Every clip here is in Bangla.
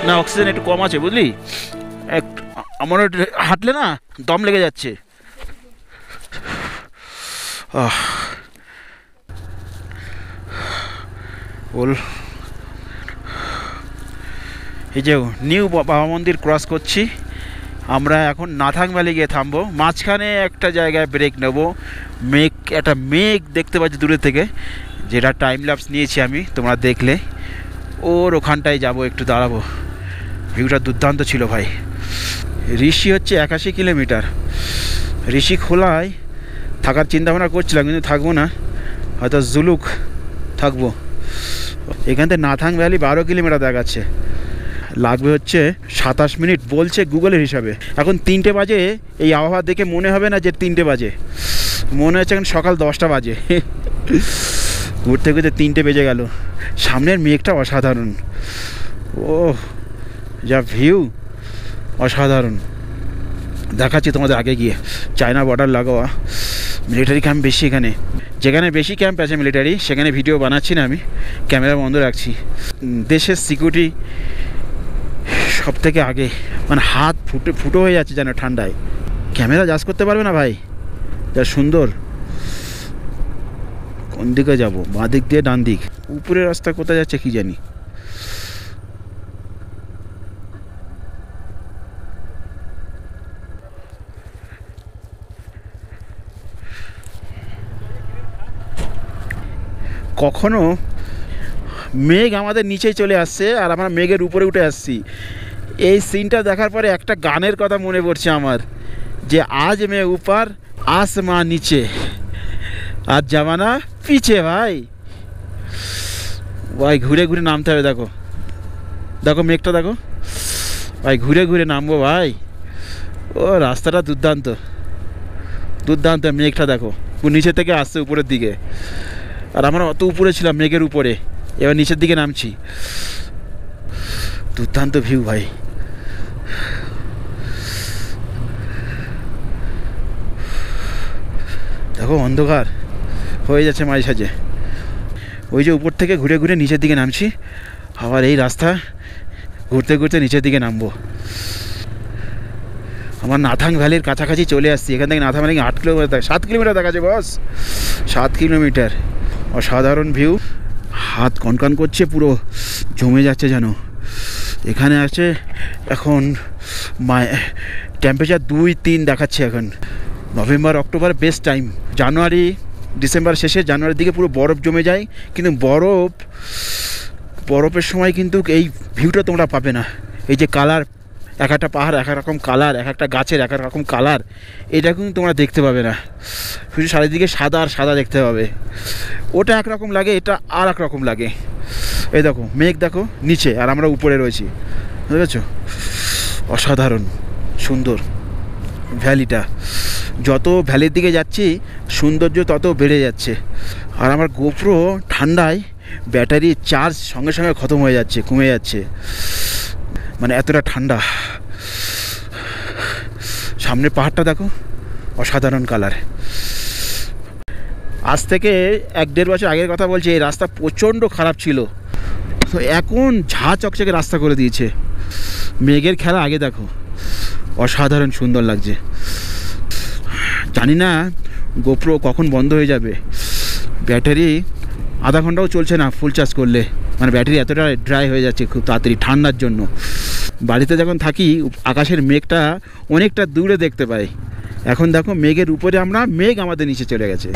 না অক্সিজেন একটু কম আছে বুঝলি, আমার হাঁটলে না দম লেগে যাচ্ছে। বল, এই যে নিউ বাবা মন্দির ক্রস করছি আমরা, এখন নাথাং ভ্যালি গিয়ে থামবো। মাঝখানে একটা জায়গায় ব্রেক নেব। একটা মেঘ দেখতে পাচ্ছি দূরে থেকে, যেটা টাইম ল্যাপস নিয়েছি আমি, তোমরা দেখলে। ওর ওখানটায় যাব, একটু দাঁড়াবো। ভিউটা দুর্দান্ত ছিল ভাই। ঋষি হচ্ছে 81 কিলোমিটার। ঋষি খোলায় থাকার চিন্তাভাবনা করছিলাম, কিন্তু থাকবো না, হয়তো জুলুক থাকবো। এখান থেকে নাথাং ভ্যালি 12 কিলোমিটার দেখাচ্ছে, লাগবে হচ্ছে 27 মিনিট বলছে গুগলের হিসাবে। এখন 3টে বাজে, এই আবহাওয়া দেখে মনে হবে না যে 3টে বাজে, মনে হচ্ছে এখন সকাল 10টা বাজে। ঘুরতে ঘুরতে 3টে বেজে গেল। সামনের মেঘটা অসাধারণ, ও যা ভিউ, অসাধারণ। দেখাচ্ছি তোমাদের আগে গিয়ে। চায়না বর্ডার লাগোয়া মিলিটারি ক্যাম্প বেশি এখানে, যেখানে বেশি ক্যাম্প আছে মিলিটারি সেখানে ভিডিও বানাচ্ছি না আমি, ক্যামেরা বন্ধ রাখছি। দেশের সিকিউরিটি সব থেকে আগে, মানে হাত ফুটো হয়ে যাচ্ছে যেন ঠান্ডায়। ক্যামেরা জাজ করতে পারবে না ভাই, যা সুন্দর। কোন দিকে যাবো, বাঁ দিক দিয়ে ডান দিক, উপরের রাস্তা কোথায় যাচ্ছে কি জানি। কখনো মেঘ আমাদের নিচেই চলে আসছে আর আমরা মেঘের উপরে উঠে আসছি। এই সিনটা দেখার পরে একটা গানের কথা মনে পড়ছে আমার, যে আজ মে উপর আসমান নিচে আর জামানা পিছে। ভাই ভাই ঘুরে ঘুরে নামতে হবে। দেখো দেখো মেঘটা দেখো ভাই, ঘুরে ঘুরে নামবো ভাই। ও রাস্তাটা দুর্দান্ত দুর্দান্ত। মেঘটা দেখো নিচে থেকে আসছে উপরের দিকে, আর আমরা অত উপরে ছিলাম মেঘের উপরে, এবার নিচের দিকে নামছি। দুর্দান্ত ভিউ ভাই। দেখো অন্ধকার হয়ে যাচ্ছে মাঝে সাঝে। ওই যে উপর থেকে ঘুরে ঘুরে নিচের দিকে নামছি, আবার এই রাস্তা ঘুরতে ঘুরতে নিচের দিকে নামবো। আমার নাথাং ভ্যালির কাছাকাছি চলে আসছি। এখান থেকে নাথাং ভ্যালি 8 কিলোমিটার, 7 কিলোমিটার দেখাচ্ছে বস, 7 কিলোমিটার। অসাধারণ ভিউ, হাত কনকন করছে, পুরো জমে যাচ্ছে যেন। এখানে আছে এখন টেম্পারেচার 2-3 দেখাচ্ছে এখন। November October best time. জানুয়ারি ডিসেম্বর শেষে, জানুয়ারির দিকে পুরো বরফ জমে যায়, কিন্তু বরফের সময় কিন্তু এই ভিউটা তোমরা পাবে না। এই যে কালার, এক একটা পাহাড় এক এক রকম কালার, এক একটা গাছের এক এক রকম কালার, এটা কিন্তু তোমরা দেখতে পাবে না। শুধু চারিদিকে সাদা আর সাদা দেখতে পাবে। ওটা একরকম লাগে, এটা আর এক রকম লাগে। এই দেখো মেঘ দেখো নিচে, আর আমরা উপরে রয়েছি, বুঝেছো? অসাধারণ সুন্দর ভ্যালিটা। যত ভ্যালির দিকে যাচ্ছি সৌন্দর্য তত বেড়ে যাচ্ছে। আর আমার গোপ্রো ঠান্ডায় ব্যাটারি চার্জ সঙ্গে সঙ্গে খতম হয়ে যাচ্ছে, কমে যাচ্ছে, মানে এতটা ঠান্ডা। সামনে পাহাড়টা দেখো, অসাধারণ কালার। আজ থেকে 1-1.5 বছর আগের কথা বলছি, এই রাস্তা প্রচণ্ড খারাপ ছিল, তো এখন ঝাঁ চকচকে রাস্তা করে দিয়েছে। মেঘের খেলা আগে দেখো, অসাধারণ সুন্দর লাগছে। জানি না গোপ্রো কখন বন্ধ হয়ে যাবে। ব্যাটারি আধা ঘন্টাও চলছে না ফুল চার্জ করলে, মানে ব্যাটারি এতটা ড্রাই হয়ে যাচ্ছে খুব তাড়াতাড়ি ঠান্ডার জন্য। বাড়িতে যখন থাকি আকাশের মেঘটা অনেকটা দূরে দেখতে পাই, এখন দেখো মেঘের উপরে আমরা, মেঘ আমাদের নিচে চলে গেছে।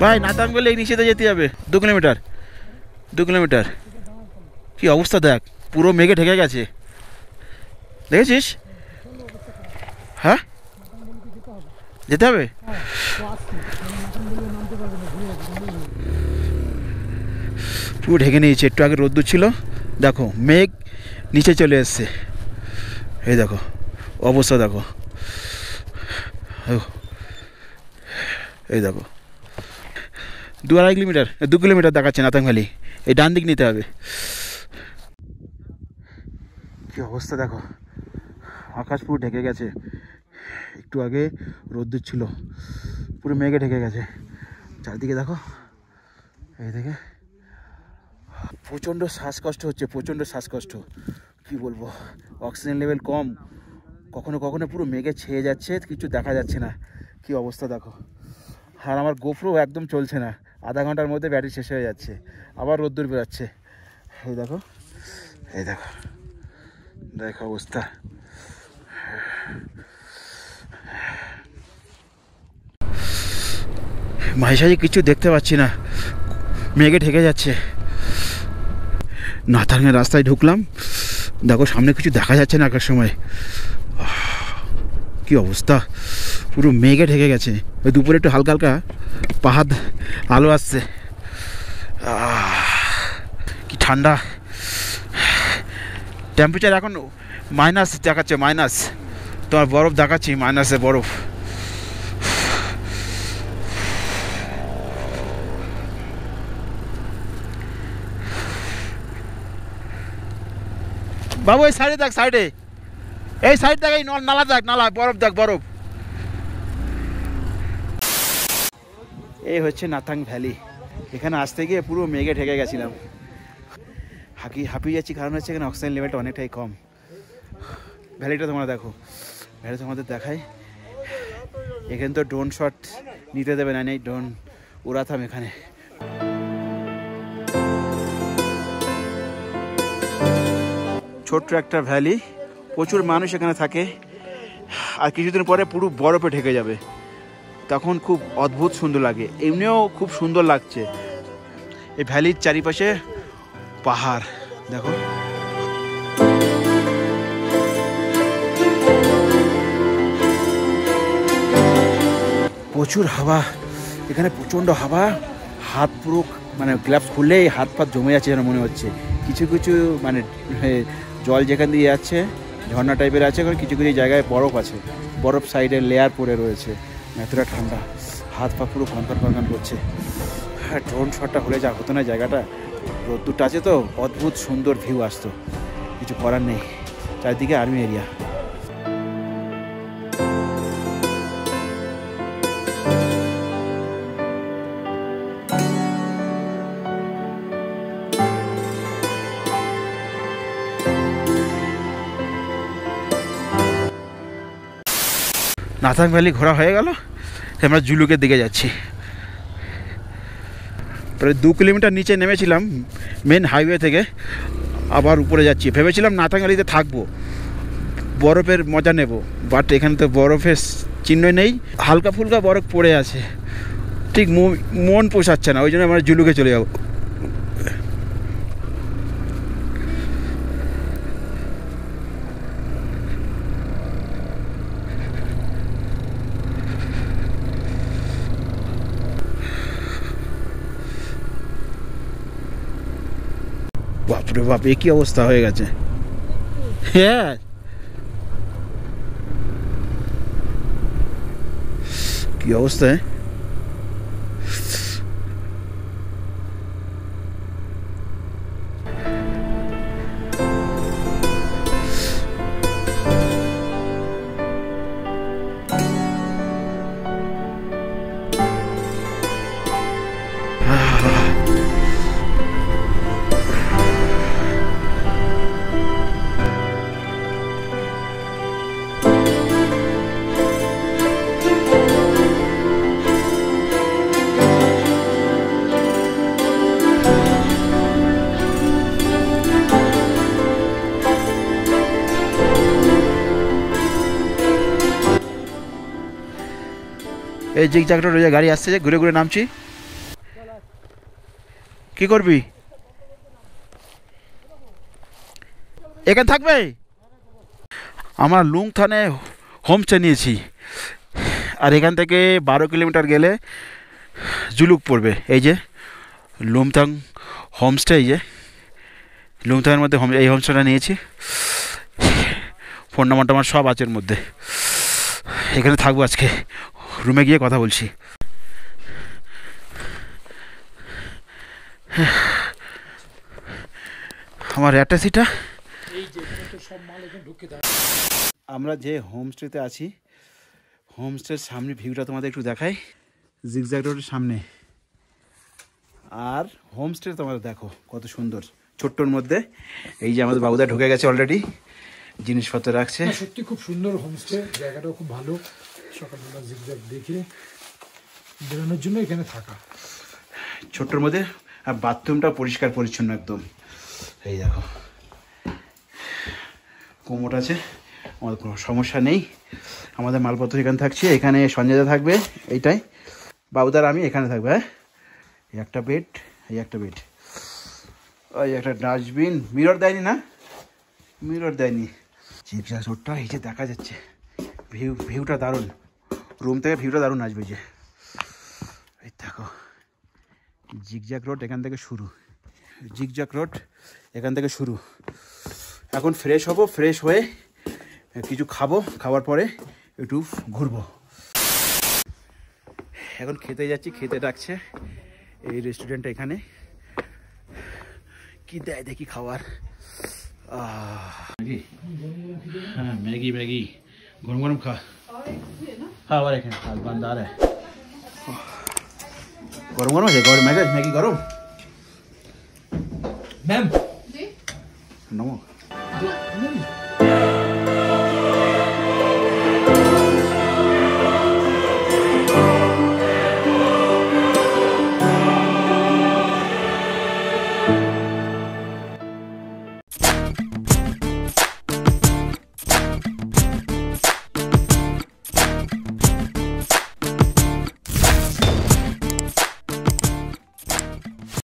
ভাই নাথাং ভ্যালি নিচেতে যেতে হবে 2 কিলোমিটার, 2 কিলোমিটার। কি অবস্থা দেখ, পুরো মেঘে ঢেকে গেছে, দেখেছিস? হ্যাঁ যেতে হবে। পুরো ঢেকে নিয়েছে। একটু আগে রোদ্দুর ছিল, দেখো মেঘ নিচে চলে এসছে। এই দেখো অবস্থা দেখো, এই দেখো 2-2.5 কিলোমিটার 2 কিলোমিটার দেখাচ্ছে নাথাং ভ্যালি। এই ডান দিক নিতে হবে। কি অবস্থা দেখো, আকাশ পুরো ঢেকে গেছে। একটু আগে রোদ্দুর ছিল, পুরো মেঘে ঢেকে গেছে। চারদিকে দেখো, এই দিকে প্রচণ্ড শ্বাসকষ্ট হচ্ছে, প্রচণ্ড শ্বাসকষ্ট। কি বলবো, অক্সিজেন লেভেল কম, কখনো কখনো পুরো মেঘে ছেয়ে যাচ্ছে, কিছু দেখা যাচ্ছে না। কি অবস্থা দেখো। আর আমার গোপ্রো একদম চলছে না, আধা ঘন্টার মধ্যে ব্যাটারি শেষ হয়ে যাচ্ছে, আবার রোদ্দুর বেরোচ্ছে। এই দেখো, এই দেখো, দেখো অবস্থা। মাঝে কিছু দেখতে পাচ্ছি না, মেঘে ঢেকে যাচ্ছে। নাথাংয়ের রাস্তায় ঢুকলাম, দেখো সামনে কিছু দেখা যাচ্ছে না একার সময়। কি অবস্থা, পুরো মেঘে ঢেকে গেছে। ওই দুপুরে একটু হালকা হালকা পাহাড় আলো আসছে। কি ঠান্ডা, টেম্পারেচার এখন মাইনাস দেখাচ্ছে, মাইনাস। তোমার বরফ দেখাচ্ছি, মাইনাসে বরফ। বাবু এই সাইডে দেখ, সাইডে, এই সাইড দেখ, এই নালা দেখ, নালা, বরফ দেখ, বরফ। এই হচ্ছে নাথাং ভ্যালি। এখানে আসতে গিয়ে পুরো মেঘে ঢেকে গেছিলাম, হাঁপিয়ে যাচ্ছি। কারণ হচ্ছে এখানে অক্সিজেন লেভেলটা অনেকটাই কম। ভ্যালিটা তোমরা দেখো, ভ্যালি তোমাদের দেখাই। এখানে তো ড্রোন শট নিতে দেবে না, নেই ড্রোন উড়াতাম এখানে। ছোট্ট একটা ভ্যালি, প্রচুর মানুষ এখানে থাকে। আর কিছুদিন পরে পুরো বরফে ঢেকে যাবে, তখন খুব অদ্ভুত সুন্দর লাগে। এমনিও খুব সুন্দর লাগছে। এই ভ্যালির চারিপাশে পাহাড় দেখো। প্রচুর হাওয়া এখানে, প্রচণ্ড হাওয়া। হাত পুরো মানে গ্লাভস খুললেই হাত পাত জমে যাচ্ছে যেন মনে হচ্ছে। কিছু কিছু মানে জল যেখান দিয়ে যাচ্ছে, ঝর্ণা টাইপের আছে, কিছু কিছু জায়গায় বরফ আছে, বরফ সাইডে লেয়ার পড়ে রয়েছে। এতটা ঠান্ডা, হাত পা পুরো কনকন কনকন করছে। হ্যাঁ, ড্রোন শটটা হলে যা হতো না, জায়গাটা রোদ্দুরটা আছে তো, অদ্ভুত সুন্দর ভিউ আসতো। কিছু করার নেই, চারদিকে আর্মি এরিয়া। নাথাং ভ্যালি ঘোরা হয়ে গেল, আমরা জুলুকের দিকে যাচ্ছি। প্রায় 2 কিলোমিটার নিচে নেমেছিলাম মেন হাইওয়ে থেকে, আবার উপরে যাচ্ছি। ভেবেছিলাম নাথাং ভ্যালিতে থাকবো, বরফের মজা নেব, বাট এখানে তো বরফের চিহ্ন নেই, হালকা ফুলকা বরফ পড়ে আছে। ঠিক মন পোষাচ্ছে না, ওই জন্য আমরা জুলুকে চলে যাবো। বাপরে বাপ, এ কি অবস্থা হয়ে গেছে। হ্যাঁ, কি অবস্থা। এই জিগজ্যাগটা রয়েছে, গাড়ি আসছে, যে ঘুরে ঘুরে নামছি। কি করবি এখানে থাকবে? আমরা লুংথানে হোমস্টে নিয়েছি, আর এখান থেকে 12 কিলোমিটার গেলে জুলুক পড়বে। এই যে লুমথাং হোমস্টে, এই যে লুমথাংয়ের মধ্যে এই হোমস্টেটা নিয়েছি। ফোন নাম্বারটা আমার সব আছে এর মধ্যে। এখানে থাকবো আজকে, রুমে গিয়ে কথা বলছি। আমার অ্যাটাচিটা, আমরা যে হোমস্টেতে আছি, হোমস্টের সামনে ভিউটা তোমাদের একটু দেখাই, জিগজ্যাগ রোডের সামনে। আর হোমস্টে তোমাদের দেখো কত সুন্দর, ছোট্টর মধ্যে। এই যে আমাদের বাবুদা ঢুকে গেছে অলরেডি, জিনিসপত্র রাখছে। সত্যি খুব সুন্দর হোমস্টে, জায়গাটাও খুব ভালো। সকালবেলা জিগজ্যাগ দেখে বেরোনোর জন্য এখানে থাকা, ছোট্টর মধ্যে। আর বাথরুমটা পরিষ্কার পরিচ্ছন্ন একদম। এই দেখো কোমোট আছে, আমাদের কোনো সমস্যা নেই। আমাদের মালপত্র এখানে থাকছে, এখানে সঞ্জয়দা থাকবে এইটাই, বাবুদার আমি এখানে থাকবে। হ্যাঁ, এই একটা বেড, এই একটা বেড, ওই একটা ডাস্টবিন। মিরর দেয়নি না, মিরর দেয়নি। জিগজ্যাগ রোডটা এই যে দেখা যাচ্ছে, ভিউটা দারুণ, রুম থেকে ভিউটা দারুণ আসবে। যে এই দেখো জিগজ্যাগ রোড এখান থেকে শুরু, জিগজ্যাগ রোড এখান থেকে শুরু। এখন ফ্রেশ হব, ফ্রেশ হয়ে কিছু খাবো, খাওয়ার পরে একটু ঘুরবো। এখন খেতে যাচ্ছি, খেতে ডাকছে এই রেস্টুরেন্টটা। এখানে কি দেয় দেখি খাবার। ম্যাগি, হ্যাঁ ম্যাগি, ম্যাগি গরম গরম খা। হ্যাঁ আবার এখানে বান্দার গরম গরম আছে, গরম ম্যাগি, ম্যাগি গরম। ম্যাম নমো